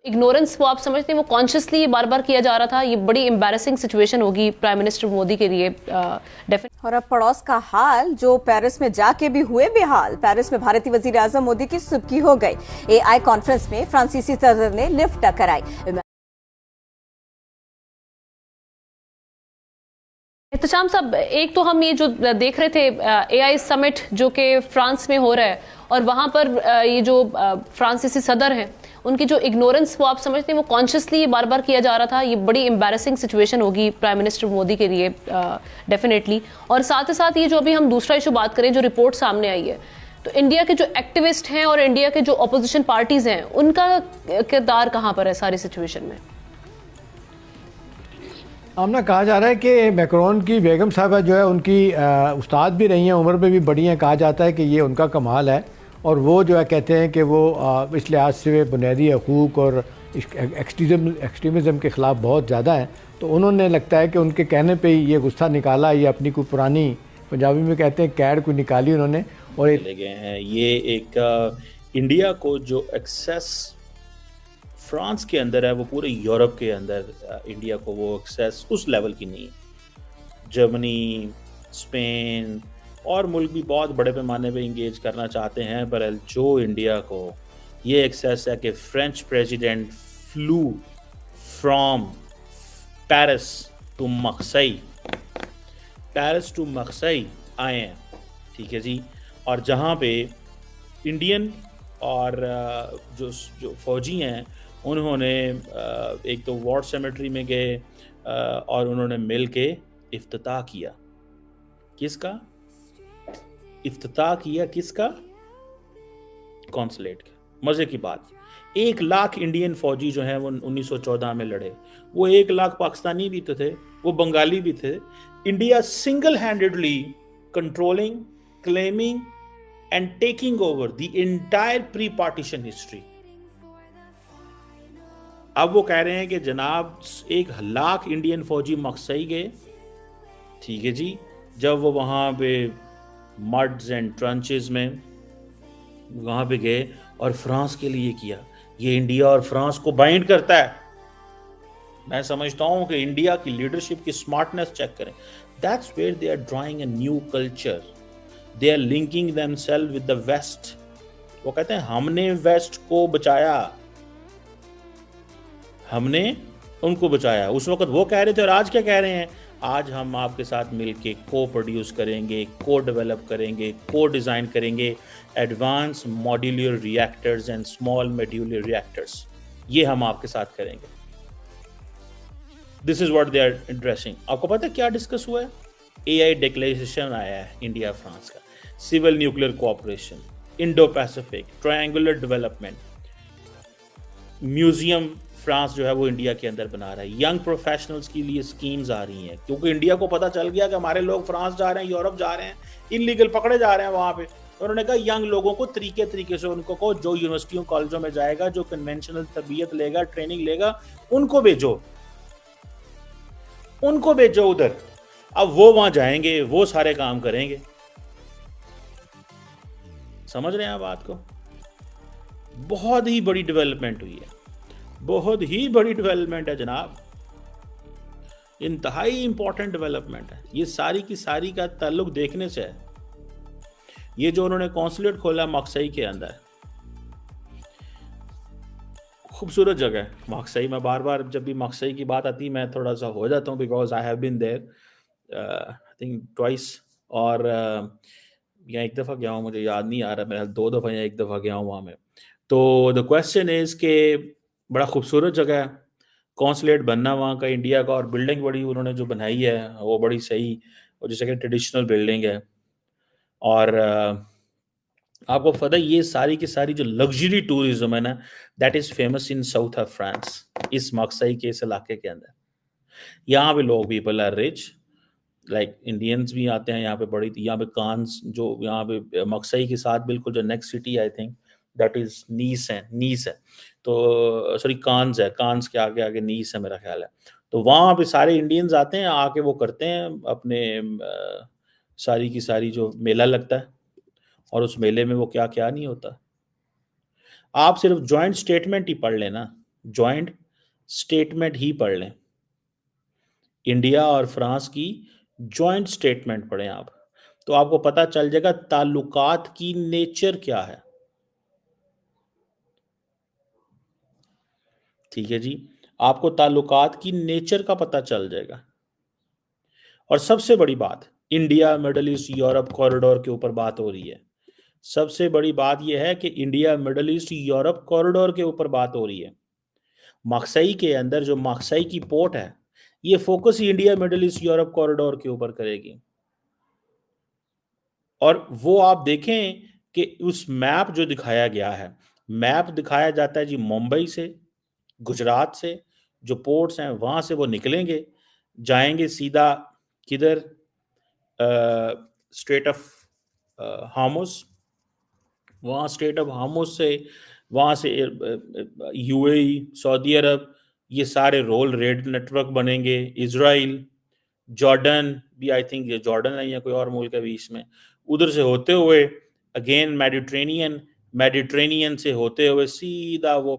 Ignorance वो आप समझते हैं वो कॉन्शियसली बार बार किया जा रहा था? ये बड़ी एम्बैरेसिंग सिचुएशन होगी प्राइम मिनिस्टर मोदी के लिए डेफिनेटली। और अब पड़ोस का हाल, जो पेरिस में जाके भी हुए बेहाल। पेरिस में भारतीय वजीर आजम मोदी की सुबकी हो गई। एआई कॉन्फ्रेंस में फ्रांसीसी सदर ने लिफ्ट कराई। एहतशाम साहब, एक तो हम ये जो देख रहे थे एआई समिट जो कि फ्रांस में हो रहा है, और वहां पर ये जो फ्रांसीसी सदर हैं उनकी जो इग्नोरेंस वो आप समझते हैं वो कॉन्शियसली बार बार किया जा रहा था? ये बड़ी एम्बैरेसिंग सिचुएशन होगी प्राइम मिनिस्टर मोदी के लिए डेफिनेटली। और साथ ही साथ ये जो अभी हम दूसरा इशू बात करें, जो रिपोर्ट सामने आई है, तो इंडिया के जो एक्टिविस्ट हैं और इंडिया के जो अपोजिशन पार्टीज हैं उनका किरदार कहां पर है सारी सिचुएशन में? आमना कहा जा रहा है कि मैक्रोन की बेगम साहबा जो है उनकी उस्ताद भी रही हैं, उम्र में भी बड़ी हैं। कहा जाता है कि ये उनका कमाल है, और वो जो है कहते हैं कि वो इस लिहाज से वे बुनियादी हकूक़ और एक्सट्रीमिज़म के ख़िलाफ़ बहुत ज़्यादा हैं। तो उन्होंने लगता है कि उनके कहने पे ही ये गुस्सा निकाला, ये अपनी कोई पुरानी, पंजाबी में कहते हैं कैड को निकाली उन्होंने। और ले गए हैं ये एक इंडिया को जो एक्सेस फ्रांस के अंदर है वो पूरे यूरोप के अंदर इंडिया को वो एक्सेस उस लेवल की नहीं है। जर्मनी, स्पेन और मुल्क भी बहुत बड़े पैमाने पे इंगेज करना चाहते हैं, पर जो इंडिया को ये एक्सेस है कि French president flew from Paris to Marseille, Paris to Marseille आए हैं, ठीक है जी। और जहाँ पे इंडियन और जो फौजी हैं उन्होंने एक तो वॉर सेमेट्री में गए और उन्होंने मिल के इफ्तिताह किया। किसका इफ्तिताह किया? किसका? कॉन्सुलेट का। मजे की बात, 1 लाख इंडियन फौजी जो हैं वो 1914 में लड़े। वो 1 लाख पाकिस्तानी भी तो थे, वो बंगाली भी थे। India single handedly controlling, claiming and taking over the entire pre partition history. अब वो कह रहे हैं कि जनाब 1 लाख इंडियन फौजी मक्सई गए, ठीक है जी। जब वो वहां पे मड्स एंड ट्रंचेस में वहां पे गए और फ्रांस के लिए किया। ये इंडिया और फ्रांस को बाइंड करता है। मैं समझता हूं कि इंडिया की लीडरशिप की स्मार्टनेस चेक करें। That's where they are drawing a new culture. They are linking themselves with the west. वो कहते हैं हमने वेस्ट को बचाया, हमने उनको बचाया। उस वक्त वो कह रहे थे और आज क्या कह रहे हैं? आज हम आपके साथ मिलके को प्रोड्यूस करेंगे, को डेवलप करेंगे, को डिज़ाइन करेंगे advance modular reactors and small modular reactors. ये हम आपके साथ करेंगे। This is what they are addressing. आपको पता है क्या डिस्कस हुआ है? एआई डिक्लेरेशन आया है इंडिया फ्रांस का, civil nuclear cooperation, Indo Pacific, triangular development, museum France जो है वो इंडिया के अंदर बना रहा है। यंग प्रोफेशनल्स के लिए स्कीम्स आ रही हैं, क्योंकि इंडिया को पता चल गया कि हमारे लोग फ्रांस जा रहे हैं, यूरोप जा रहे हैं, इलीगल पकड़े जा रहे हैं वहाँ पे। उन्होंने कहा यंग लोगों को तरीके से उनको को जो यूनिवर्सिटियों कॉलेजों में जाएगा, जो कन्वेंशनल तरबियत लेगा, ट्रेनिंग लेगा, उनको भेजो, उनको भेजो उधर। अब वो वहां जाएंगे, वो सारे काम करेंगे। समझ रहे हैं आप बात को? बहुत ही बड़ी डेवलपमेंट हुई है, बहुत ही बड़ी डेवलपमेंट है जनाब, इंतहाई इंपॉर्टेंट डेवलपमेंट है। ये सारी की सारी का ताल्लुक देखने से है। ये जो उन्होंने कॉन्सुलेट खोला मक्सई के अंदर, खूबसूरत जगह है मक्सई। मैं बार बार जब भी मक्सई की बात आती है मैं थोड़ा सा हो जाता हूँ, because I have been there I think twice. और यहाँ एक दफ़ा गया हूँ, मुझे याद नहीं आ रहा, मेरा 2 दफ़ा या 1 दफ़ा गया हूँ वहाँ में। तो द क्वेश्चन इज़ के बड़ा खूबसूरत जगह है, कॉन्सुलेट बनना वहाँ का इंडिया का, और बिल्डिंग बड़ी उन्होंने जो बनाई है वो बड़ी सही, और जैसे कि ट्रेडिशनल बिल्डिंग है। और आपको पता है ये सारी की सारी जो लग्जरी टूरिज्म है ना, that is famous in south of France, इस मक्सई के इस इलाके के अंदर। यहाँ पे लोग people are rich, like Indians भी आते हैं यहाँ पे। बड़ी यहाँ पे कांस, जो यहाँ पे मक्सई के साथ बिल्कुल जो next city I think that is Nice है। तो सॉरी कांस है, कांस के आगे आगे नीस है मेरा ख्याल है। तो वहाँ पे सारे इंडियंस आते हैं, आके वो करते हैं अपने सारी की सारी जो मेला लगता है, और उस मेले में वो क्या क्या नहीं होता। आप सिर्फ जॉइंट स्टेटमेंट ही पढ़ लेना, जॉइंट स्टेटमेंट ही पढ़ लें, इंडिया और फ्रांस की जॉइंट स्टेटमेंट पढ़ें आप, तो आपको पता चल जाएगा ताल्लुकात की नेचर क्या है। ठीक है जी, आपको ताल्लुकात की नेचर का पता चल जाएगा। और सबसे बड़ी बात, India Middle East Europe corridor के ऊपर बात हो रही है। सबसे बड़ी बात यह है कि India Middle East Europe corridor के ऊपर बात हो रही है। माक्साई के अंदर जो माक्साई की पोर्ट है, ये फोकस ही India Middle East Europe corridor के ऊपर करेगी। और वो आप देखें कि उस मैप जो दिखाया गया है, मैप दिखाया जाता है जी मुंबई से, गुजरात से, जो पोर्ट्स हैं वहां से वो निकलेंगे, जाएंगे सीधा किधर, स्ट्रेट ऑफ हार्मुज, वहाँ स्टेट ऑफ हार्मुज से, वहाँ से यूएई, सऊदी अरब, ये सारे रोल रेड नेटवर्क बनेंगे, इजराइल, जॉर्डन भी, आई थिंक ये जॉर्डन है या कोई और मुल्क है बीच में, उधर से होते हुए अगेन मेडिट्रेनियन से होते हुए सीधा वो